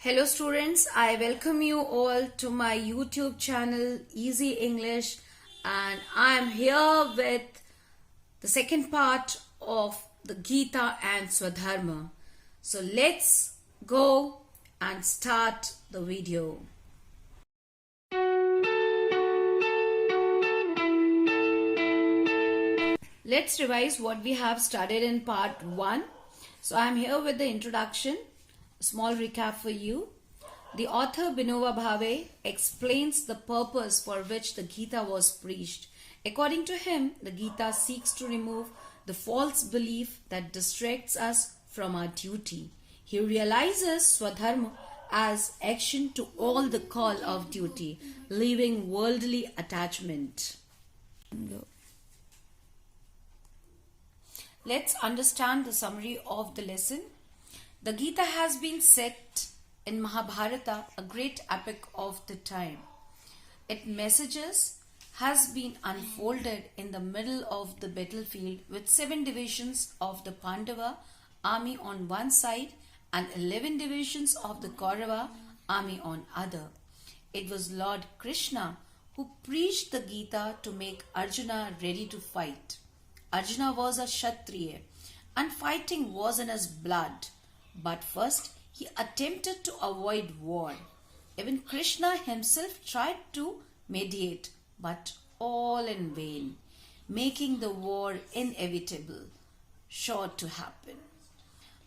Hello students, I welcome you all to my YouTube channel Easy English, and I am here with the second part of the Gita and Swadharma. So let's go and start the video. Let's revise what we have studied in part 1. So I am here with the introduction. Small recap for you. The author Vinoba Bhave explains the purpose for which the Gita was preached. According to him, the Gita seeks to remove the false belief that distracts us from our duty. He realizes Swadharma as action to all the call of duty, leaving worldly attachment. Let's understand the summary of the lesson. The Gita has been set in Mahabharata, a great epic of the time. Its messages has been unfolded in the middle of the battlefield with 7 divisions of the Pandava army on one side and 11 divisions of the Kaurava army on other. It was Lord Krishna who preached the Gita to make Arjuna ready to fight. Arjuna was a Kshatriya and fighting was in his blood. But first, he attempted to avoid war. Even Krishna himself tried to mediate, but all in vain, making the war inevitable, sure to happen.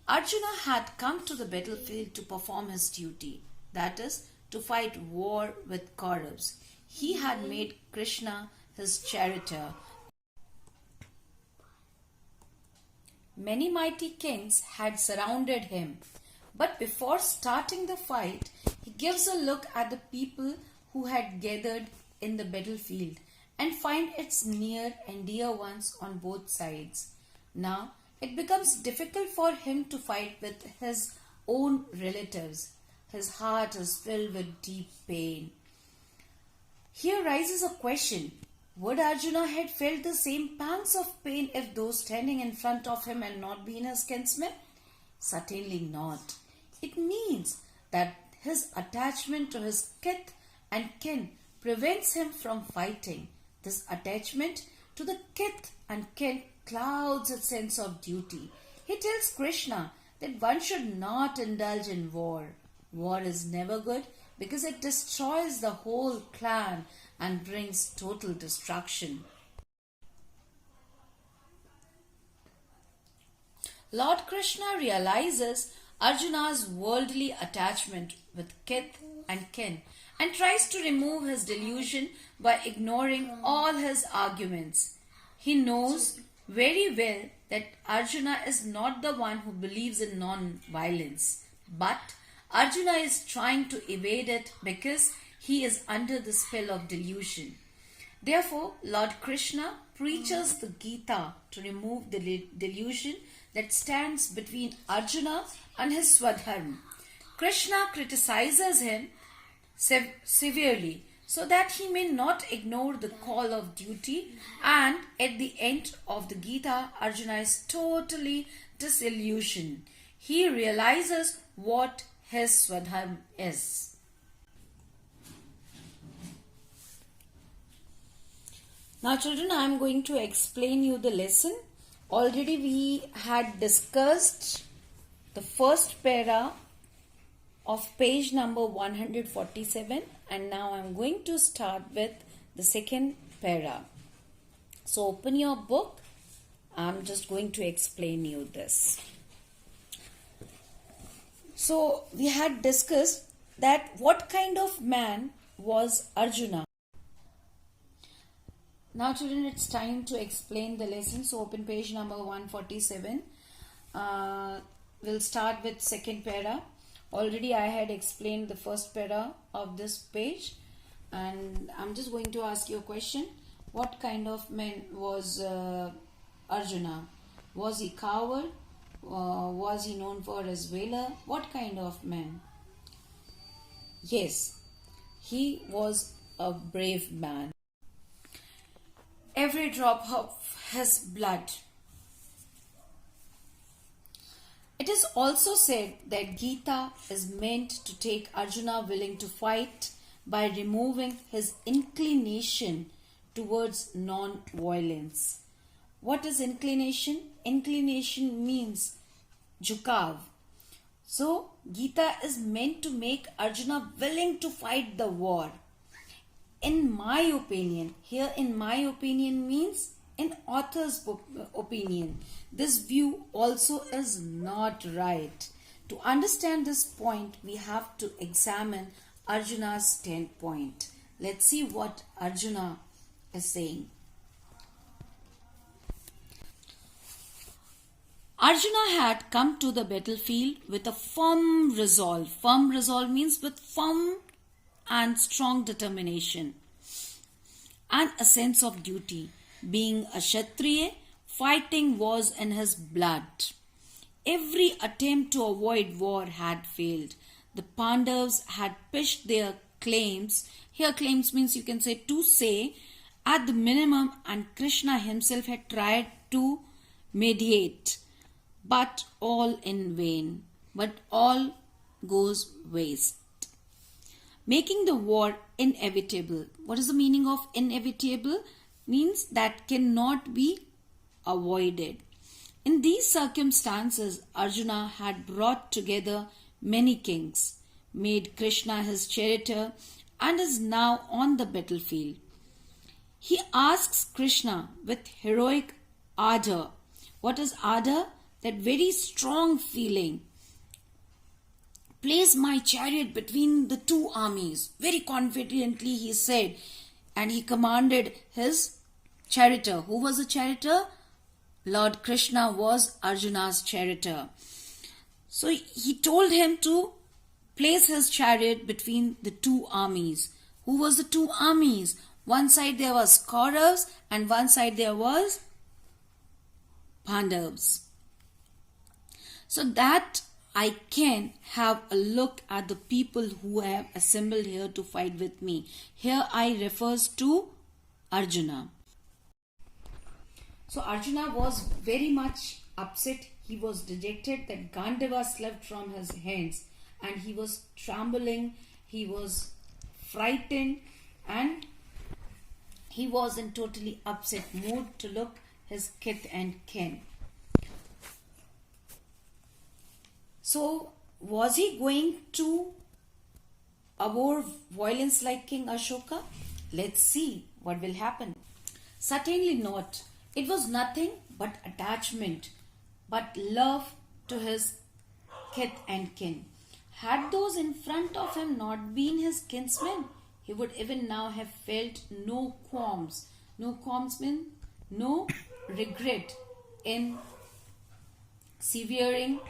Arjuna had come to the battlefield to perform his duty, that is, to fight war with Kauravas. He had made Krishna his charioteer. Many mighty kings had surrounded him, but before starting the fight, he gives a look at the people who had gathered in the battlefield and find its near and dear ones on both sides. Now, it becomes difficult for him to fight with his own relatives. His heart is filled with deep pain. Here rises a question. Would Arjuna had felt the same pangs of pain if those standing in front of him had not been his kinsmen? Certainly not. It means that his attachment to his kith and kin prevents him from fighting. This attachment to the kith and kin clouds his sense of duty. He tells Krishna that one should not indulge in war. War is never good because it destroys the whole clan and brings total destruction. Lord Krishna realizes Arjuna's worldly attachment with kith and kin and tries to remove his delusion by ignoring all his arguments. He knows very well that Arjuna is not the one who believes in non-violence, but Arjuna is trying to evade it because he is under the spell of delusion. Therefore, Lord Krishna preaches the Gita to remove the delusion that stands between Arjuna and his Swadharma. Krishna criticizes him severely so that he may not ignore the call of duty, and at the end of the Gita, Arjuna is totally disillusioned. He realizes what his Swadharma is. Now children, I am going to explain you the lesson. Already we had discussed the first para of page number 147, and now I am going to start with the second para. So open your book. I am just going to explain you this. So we had discussed that what kind of man was Arjuna. Now children, it's time to explain the lesson. So open page number 147. We'll start with second para. Already I had explained the first para of this page, and I'm just going to ask you a question. What kind of man was Arjuna? Was he coward? Was he known for his valor? What kind of man? Yes, he was a brave man. Every drop of his blood It is also said that Gita is meant to take Arjuna willing to fight by removing his inclination towards non-violence. What is inclination? Inclination means jhukav. So Gita is meant to make Arjuna willing to fight the war. In my opinion, here in my opinion means in author's opinion, this view also is not right. To understand this point, we have to examine Arjuna's standpoint. Let's see what Arjuna is saying. Arjuna had come to the battlefield with a firm resolve. Firm resolve means with firm and strong determination and a sense of duty. Being a Kshatriya, fighting was in his blood. Every attempt to avoid war had failed. The Pandavas had pitched their claims. Here claims means you can say to say at the minimum, and Krishna himself had tried to mediate. But all in vain. But all goes waste. Making the war inevitable. What is the meaning of inevitable? Means that cannot be avoided. In these circumstances, Arjuna had brought together many kings, made Krishna his charioteer, and is now on the battlefield. He asks Krishna with heroic ardor. What is ardor? That very strong feeling. Place my chariot between the two armies. Very confidently he said, and he commanded his charioteer. Who was the charioteer? Lord Krishna was Arjuna's charioteer. So he told him to place his chariot between the two armies. Who was the two armies? One side there was Kauravas and one side there was Pandavas. So that I can have a look at the people who have assembled here to fight with me. Here I refers to Arjuna. So Arjuna was very much upset. He was dejected that Gandhava slipped from his hands and he was trembling, he was frightened and he was in totally upset mood to look his kith and kin. So was he going to abhor violence like King Ashoka? Let's see what will happen. Certainly not. It was nothing but attachment, but love to his kith and kin. Had those in front of him not been his kinsmen, he would even now have felt no qualms. No qualms mean no regret in severing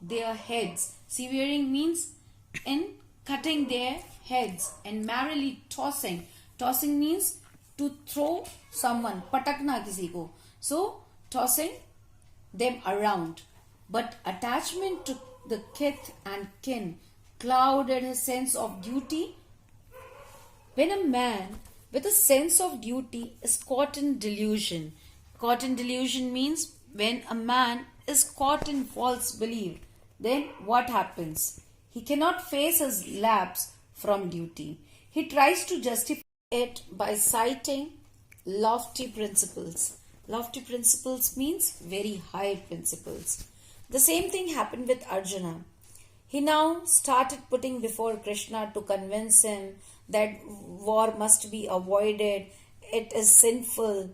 their heads. Severing means in cutting their heads and merrily tossing. Tossing means to throw someone, patakna kisi ko. So tossing them around. But attachment to the kith and kin clouded his sense of duty. When a man with a sense of duty is caught in delusion. Caught in delusion means when a man is caught in false belief, then what happens? He cannot face his lapse from duty. He tries to justify it by citing lofty principles. Lofty principles means very high principles. The same thing happened with Arjuna. He now started putting before Krishna to convince him that war must be avoided, it is sinful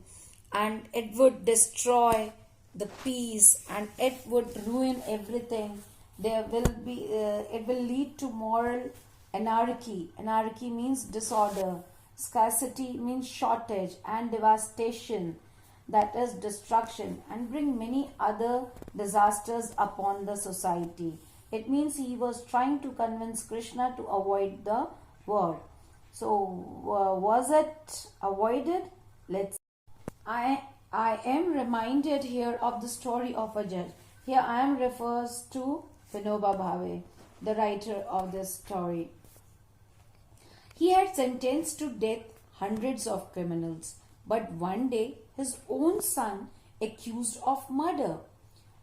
and it would destroy the peace and it would ruin everything. There will be, it will lead to moral anarchy. Anarchy means disorder. Scarcity means shortage and devastation, that is destruction, and bring many other disasters upon the society. It means he was trying to convince Krishna to avoid the war. So was it avoided? Let's see. I am reminded here of the story of a judge. Here I am refers to Vinoba Bhave, the writer of this story. He had sentenced to death hundreds of criminals, but one day his own son accused of murder.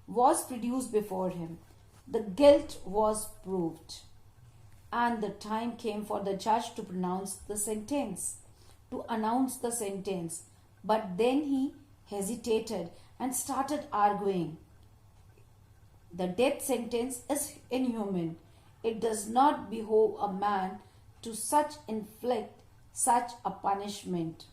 was produced before him. The guilt was proved, and the time came for the judge to pronounce the sentence, to announce the sentence. But then he hesitated and started arguing. The death sentence is inhuman. It does not behove a man to such inflict such a punishment.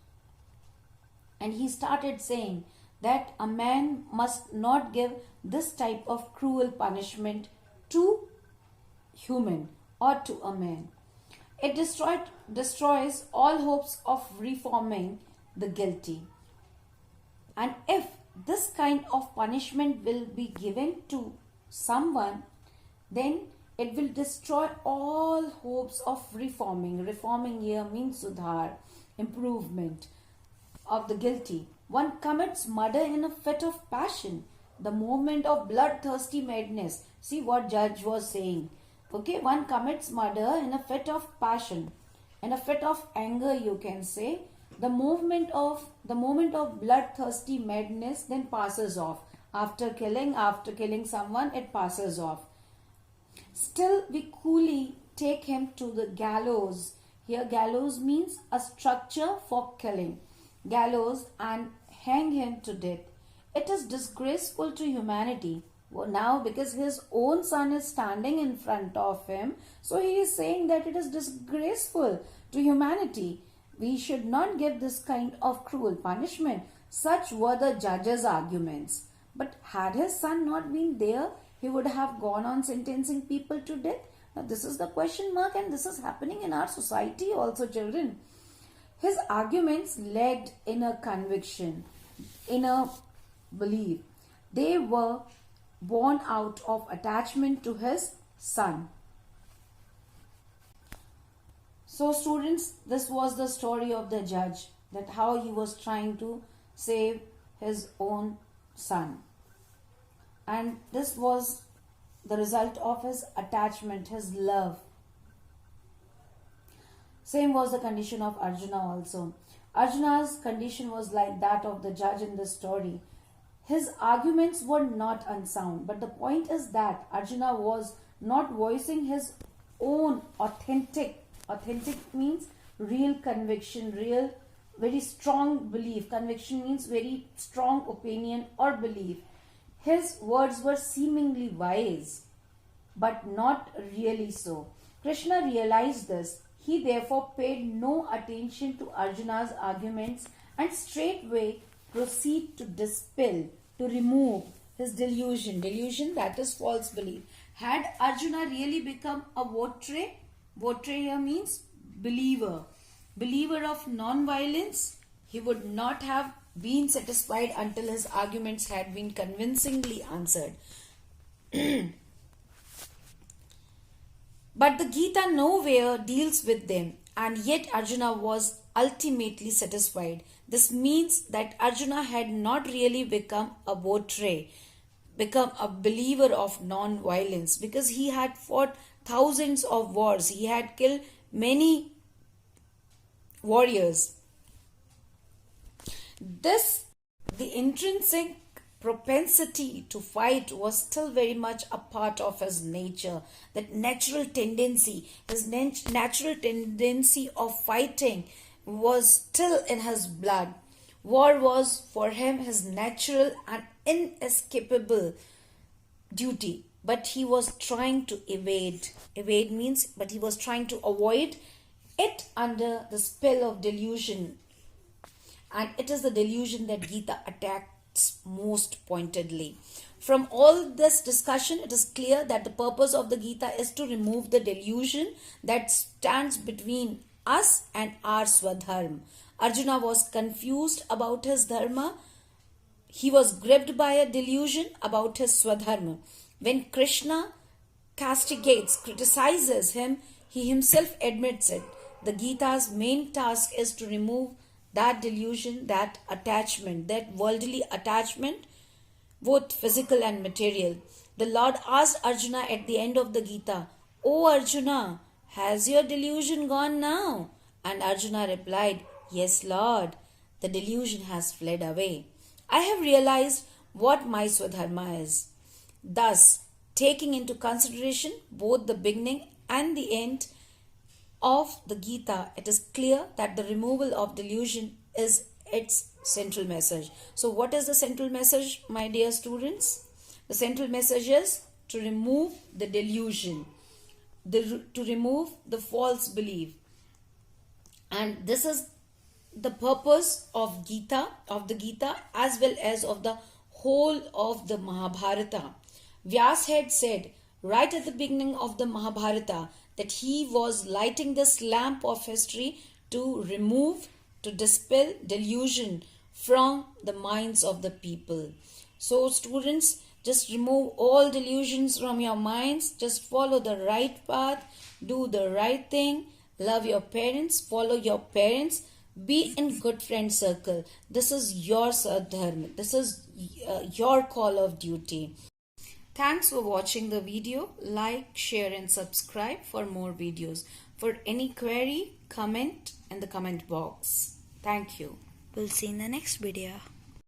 And he started saying that a man must not give this type of cruel punishment to human or to a man. It destroys all hopes of reforming the guilty. And if this kind of punishment will be given to someone, then it will destroy all hopes of reforming. Reforming here means sudhar, improvement of the guilty. One commits murder in a fit of passion, the moment of bloodthirsty madness. See what judge was saying. Okay, one commits murder in a fit of passion, in a fit of anger, you can say. The moment of bloodthirsty madness then passes off. After killing someone, it passes off. Still we coolly take him to the gallows. Here gallows means a structure for killing. Gallows, and hang him to death. It is disgraceful to humanity. Well, now because his own son is standing in front of him, so he is saying that it is disgraceful to humanity. We should not give this kind of cruel punishment. Such were the judge's arguments. But had his son not been there, he would have gone on sentencing people to death. Now this is the question mark, and this is happening in our society also, children. His arguments lacked inner conviction, inner belief. They were born out of attachment to his son. So students, this was the story of the judge, that how he was trying to save his own son. And this was the result of his attachment, his love. Same was the condition of Arjuna also. Arjuna's condition was like that of the judge in this story. His arguments were not unsound, but the point is that Arjuna was not voicing his own authentic means real conviction, real very strong belief. Conviction means very strong opinion or belief. His words were seemingly wise, but not really so. Krishna realized this. He therefore paid no attention to Arjuna's arguments and straightway proceed to dispel, to remove his delusion. Delusion, that is false belief. Had Arjuna really become a votre here means believer of non-violence, he would not have been satisfied until his arguments had been convincingly answered. But the Gita nowhere deals with them, and yet Arjuna was ultimately satisfied. This means that Arjuna had not really become a votre, become a believer of non-violence, because he had fought thousands of wars. He had killed many warriors. The intrinsic propensity to fight was still very much a part of his nature. That natural tendency, his natural tendency of fighting was still in his blood. War was for him his natural and inescapable duty. But he was trying to evade. Evade means, but he was trying to avoid it under the spell of delusion. And it is the delusion that Gita attacks most pointedly. From all this discussion, it is clear that the purpose of the Gita is to remove the delusion that stands between us and our Swadharma. Arjuna was confused about his dharma. He was gripped by a delusion about his Swadharma. When Krishna castigates, criticizes him, he himself admits it. The Gita's main task is to remove that delusion, that attachment, that worldly attachment, both physical and material. The Lord asked Arjuna at the end of the Gita, "O Arjuna, has your delusion gone now?" And Arjuna replied, "Yes, Lord, the delusion has fled away. I have realized what my Swadharma is. Thus, taking into consideration both the beginning and the end of the Gita, it is clear that the removal of delusion is its central message. So, what is the central message, my dear students? The central message is to remove the delusion, to remove the false belief. And this is the purpose of the Gita, as well as of the whole of the Mahabharata. Vyas had said right at the beginning of the Mahabharata that he was lighting this lamp of history to remove, to dispel delusion from the minds of the people. So students, just remove all delusions from your minds. Just follow the right path, do the right thing, love your parents, follow your parents, be in good friend circle. This is your Swadharma. This is your call of duty. Thanks for watching the video. Like, share and subscribe for more videos. For any query, comment in the comment box. Thank you. We'll see you in the next video.